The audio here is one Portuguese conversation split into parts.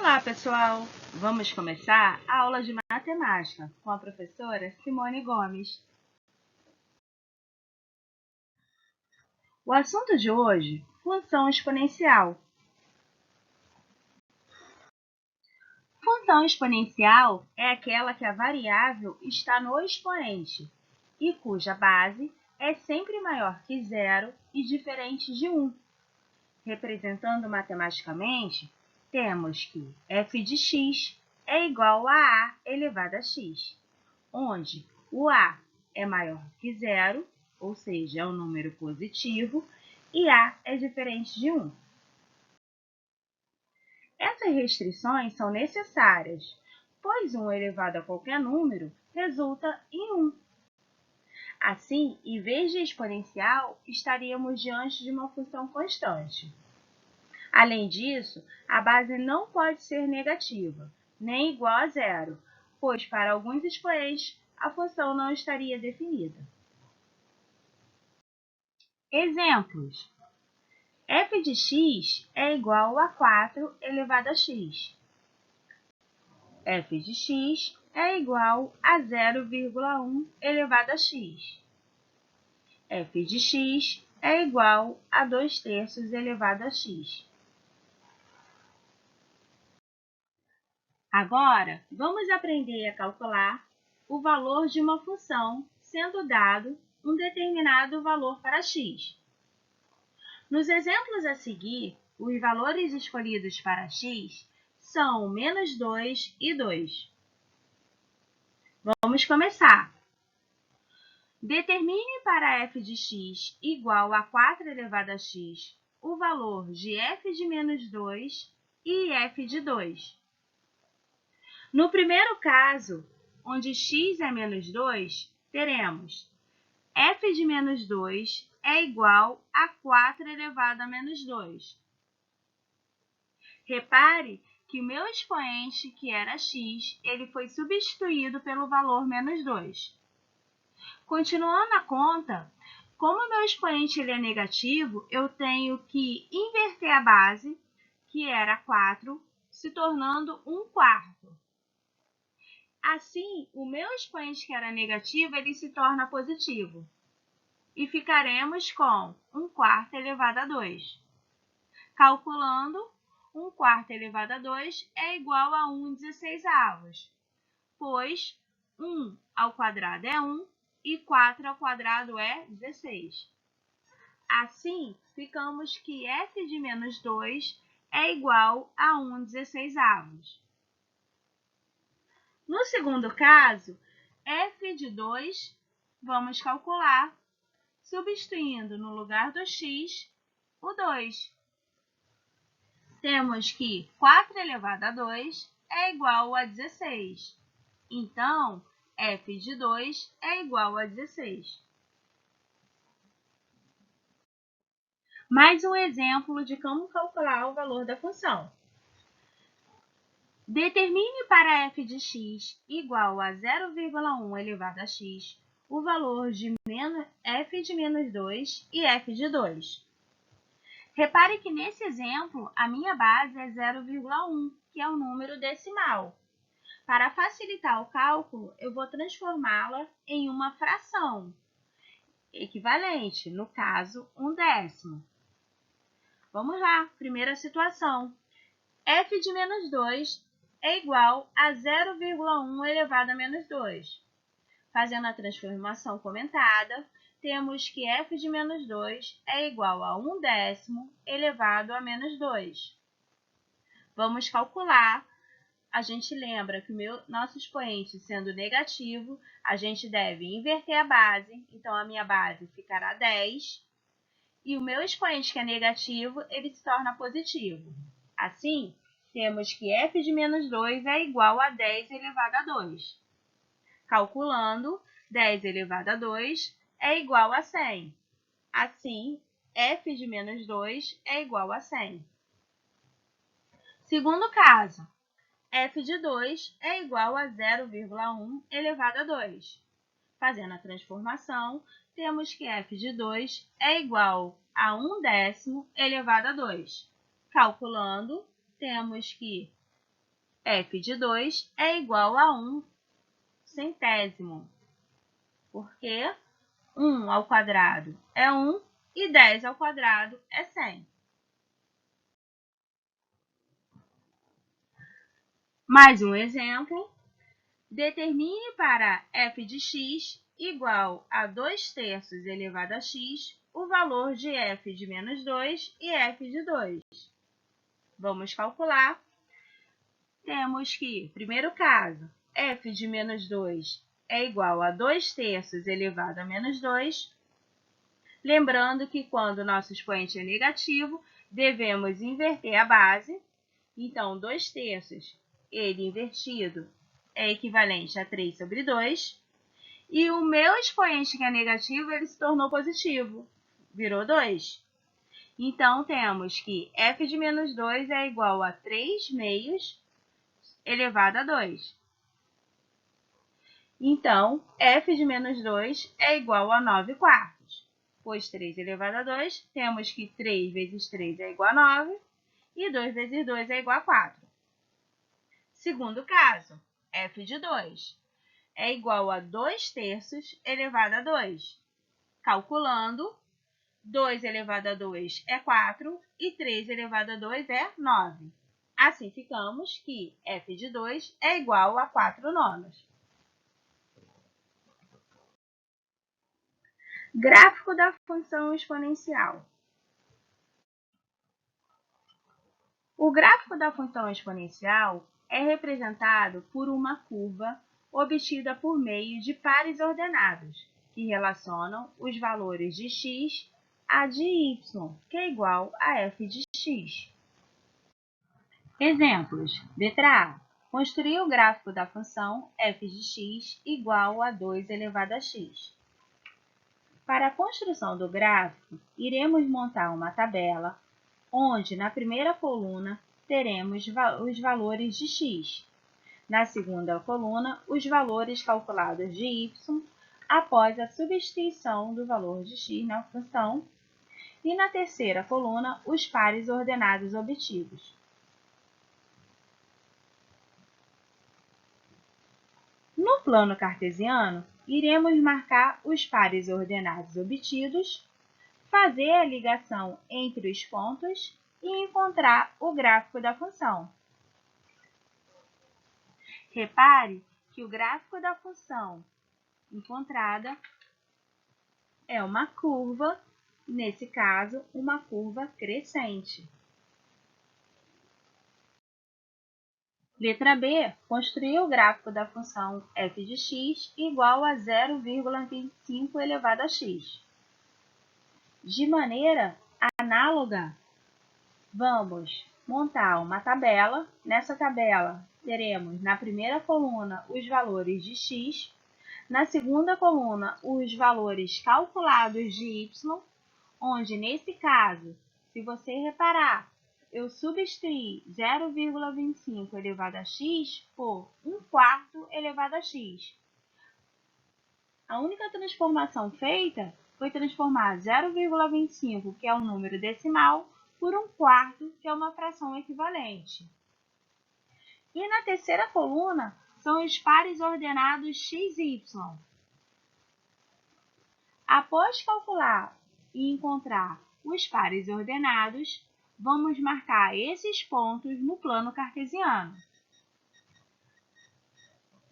Olá, pessoal! Vamos começar a aula de matemática com a professora Simone Gomes. O assunto de hoje, função exponencial. Função exponencial é aquela que a variável está no expoente e cuja base é sempre maior que zero e diferente de 1. Representando matematicamente, temos que f de x é igual a a elevado a x, onde o a é maior que zero, ou seja, é um número positivo, e a é diferente de 1. Essas restrições são necessárias, pois 1 elevado a qualquer número resulta em 1. Assim, em vez de exponencial, estaríamos diante de uma função constante. Além disso, a base não pode ser negativa, nem igual a zero, pois para alguns expoentes a função não estaria definida. Exemplos: f de x é igual a 4 elevado a x. F de x é igual a 0,1 elevado a x. F de x é igual a 2/3 elevado a x. Agora, vamos aprender a calcular o valor de uma função sendo dado um determinado valor para x. Nos exemplos a seguir, os valores escolhidos para x são -2 e 2. Vamos começar. Determine para f de x igual a 4 elevado a x o valor de f de -2 e f de 2. No primeiro caso, onde x é -2, teremos f de -2 é igual a 4 elevado a -2. Repare que o meu expoente, que era x, ele foi substituído pelo valor -2. Continuando a conta, como o meu expoente ele é negativo, eu tenho que inverter a base, que era 4, se tornando 1/4. Assim, o meu expoente que era negativo, ele se torna positivo. E ficaremos com 1/4 elevado a 2. Calculando, 1/4 elevado a 2 é igual a 1/16, pois 1 ao quadrado é 1 e 4 ao quadrado é 16. Assim, ficamos que f de -2 é igual a 1/16. No segundo caso, f de 2, vamos calcular, substituindo no lugar do x, o 2. Temos que 4 elevado a 2 é igual a 16. Então, f de 2 é igual a 16. Mais um exemplo de como calcular o valor da função. Determine para f de x igual a 0,1 elevado a x o valor de f de -2 e f de 2. Repare que nesse exemplo a minha base é 0,1, que é o número decimal. Para facilitar o cálculo, eu vou transformá-la em uma fração equivalente, no caso, 1/10. Vamos lá, primeira situação. F de -2 é igual a 0,1 elevado a -2. Fazendo a transformação comentada, temos que f de -2 é igual a 1/10 elevado a -2. Vamos calcular. A gente lembra que o nosso expoente sendo negativo, a gente deve inverter a base, então a minha base ficará 10. E o meu expoente que é negativo, ele se torna positivo. Assim, temos que f de -2 é igual a 10 elevado a 2. Calculando, 10 elevado a 2 é igual a 100. Assim, f de -2 é igual a 100. Segundo caso, f de 2 é igual a 0,1 elevado a 2. Fazendo a transformação, temos que f de 2 é igual a 1/10 elevado a 2. Calculando, temos que f de 2 é igual a 1 centésimo, porque 1 ao quadrado é 1 e 10 ao quadrado é 100. Mais um exemplo. Determine para f de x igual a 2/3 elevado a x o valor de f de menos 2 e f de 2. Vamos calcular. Temos que, primeiro caso, f de menos 2 é igual a 2/3 elevado a menos 2. Lembrando que quando o nosso expoente é negativo, devemos inverter a base. Então, 2/3, ele invertido, é equivalente a 3 sobre 2. E o meu expoente, que é negativo, ele se tornou positivo, virou 2. Então, temos que f de menos 2 é igual a 3 meios elevado a 2. Então, f de menos 2 é igual a 9 quartos. Pois 3 elevado a 2, temos que 3 vezes 3 é igual a 9 e 2 vezes 2 é igual a 4. Segundo caso, f de 2 é igual a 2/3 elevado a 2. Calculando, 2 elevado a 2 é 4 e 3 elevado a 2 é 9. Assim, ficamos que f de 2 é igual a 4 nonos. Gráfico da função exponencial. O gráfico da função exponencial é representado por uma curva obtida por meio de pares ordenados, que relacionam os valores de x a de y, que é igual a f de x. Exemplos. Letra A. Construir o gráfico da função f de x igual a 2 elevado a x. Para a construção do gráfico, iremos montar uma tabela, onde na primeira coluna teremos os valores de x. Na segunda coluna, os valores calculados de y após a substituição do valor de x na função. E na terceira coluna, os pares ordenados obtidos. No plano cartesiano, iremos marcar os pares ordenados obtidos, fazer a ligação entre os pontos e encontrar o gráfico da função. Repare que o gráfico da função encontrada é uma curva, nesse caso, uma curva crescente. Letra B. Construir o gráfico da função f de x igual a 0,25 elevado a x. De maneira análoga, vamos montar uma tabela. Nessa tabela, teremos na primeira coluna os valores de x, na segunda coluna os valores calculados de y, onde nesse caso, se você reparar, eu substituí 0,25 elevado a x por 1/4 elevado a x. A única transformação feita foi transformar 0,25, que é um número decimal, por 1/4, que é uma fração equivalente. E na terceira coluna são os pares ordenados x e y. Após calcular e encontrar os pares ordenados, vamos marcar esses pontos no plano cartesiano.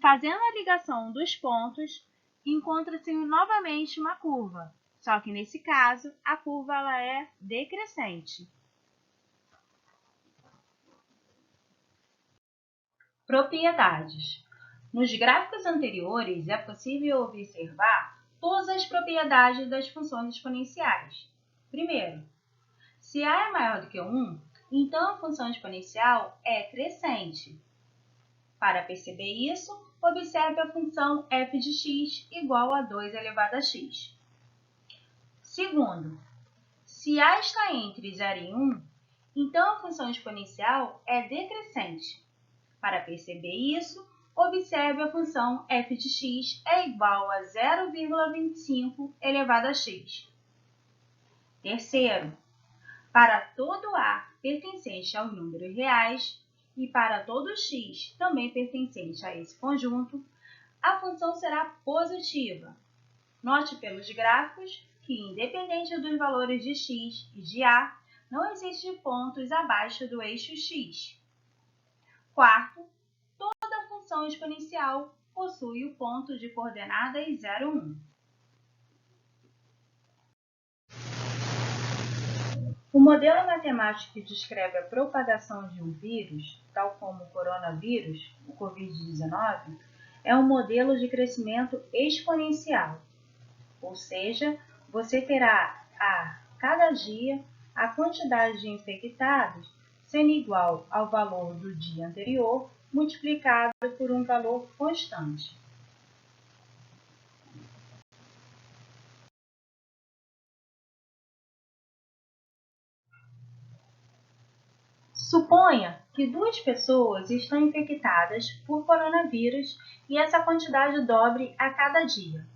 Fazendo a ligação dos pontos, encontra-se novamente uma curva, só que nesse caso a curva ela é decrescente. Propriedades. Nos gráficos anteriores é possível observar todas as propriedades das funções exponenciais. Primeiro, se A é maior do que 1, então a função exponencial é crescente. Para perceber isso, observe a função f de x igual a 2 elevado a x. Segundo, se A está entre 0 e 1, então a função exponencial é decrescente. Para perceber isso, observe a função f de x é igual a 0,25 elevado a x. Terceiro, para todo A pertencente aos números reais, e para todo x também pertencente a esse conjunto, a função será positiva. Note pelos gráficos que, independente dos valores de x e de a, não existem pontos abaixo do eixo x. Quarto, toda função exponencial possui o ponto de coordenadas 0, 1. O modelo matemático que descreve a propagação de um vírus, tal como o coronavírus, o Covid-19, é um modelo de crescimento exponencial, ou seja, você terá a cada dia a quantidade de infectados sendo igual ao valor do dia anterior multiplicado por um valor constante. Suponha que 2 pessoas estão infectadas por coronavírus e essa quantidade dobre a cada dia.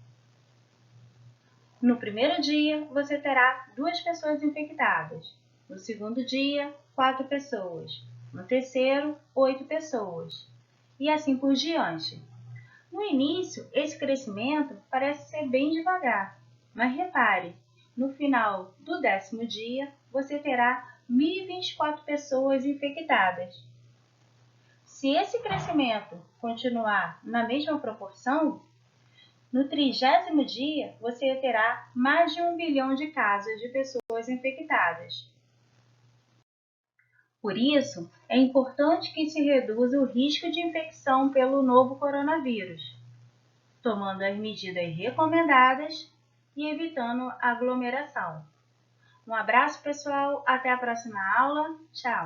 No primeiro dia, você terá 2 pessoas infectadas. No segundo dia, 4 pessoas. No terceiro, 8 pessoas. E assim por diante. No início, esse crescimento parece ser bem devagar, mas repare, no final do 10º dia, você terá 1.024 pessoas infectadas. Se esse crescimento continuar na mesma proporção, no 30º dia, você terá mais de 1 bilhão de casos de pessoas infectadas. Por isso, é importante que se reduza o risco de infecção pelo novo coronavírus, tomando as medidas recomendadas e evitando aglomeração. Um abraço, pessoal. Até a próxima aula. Tchau!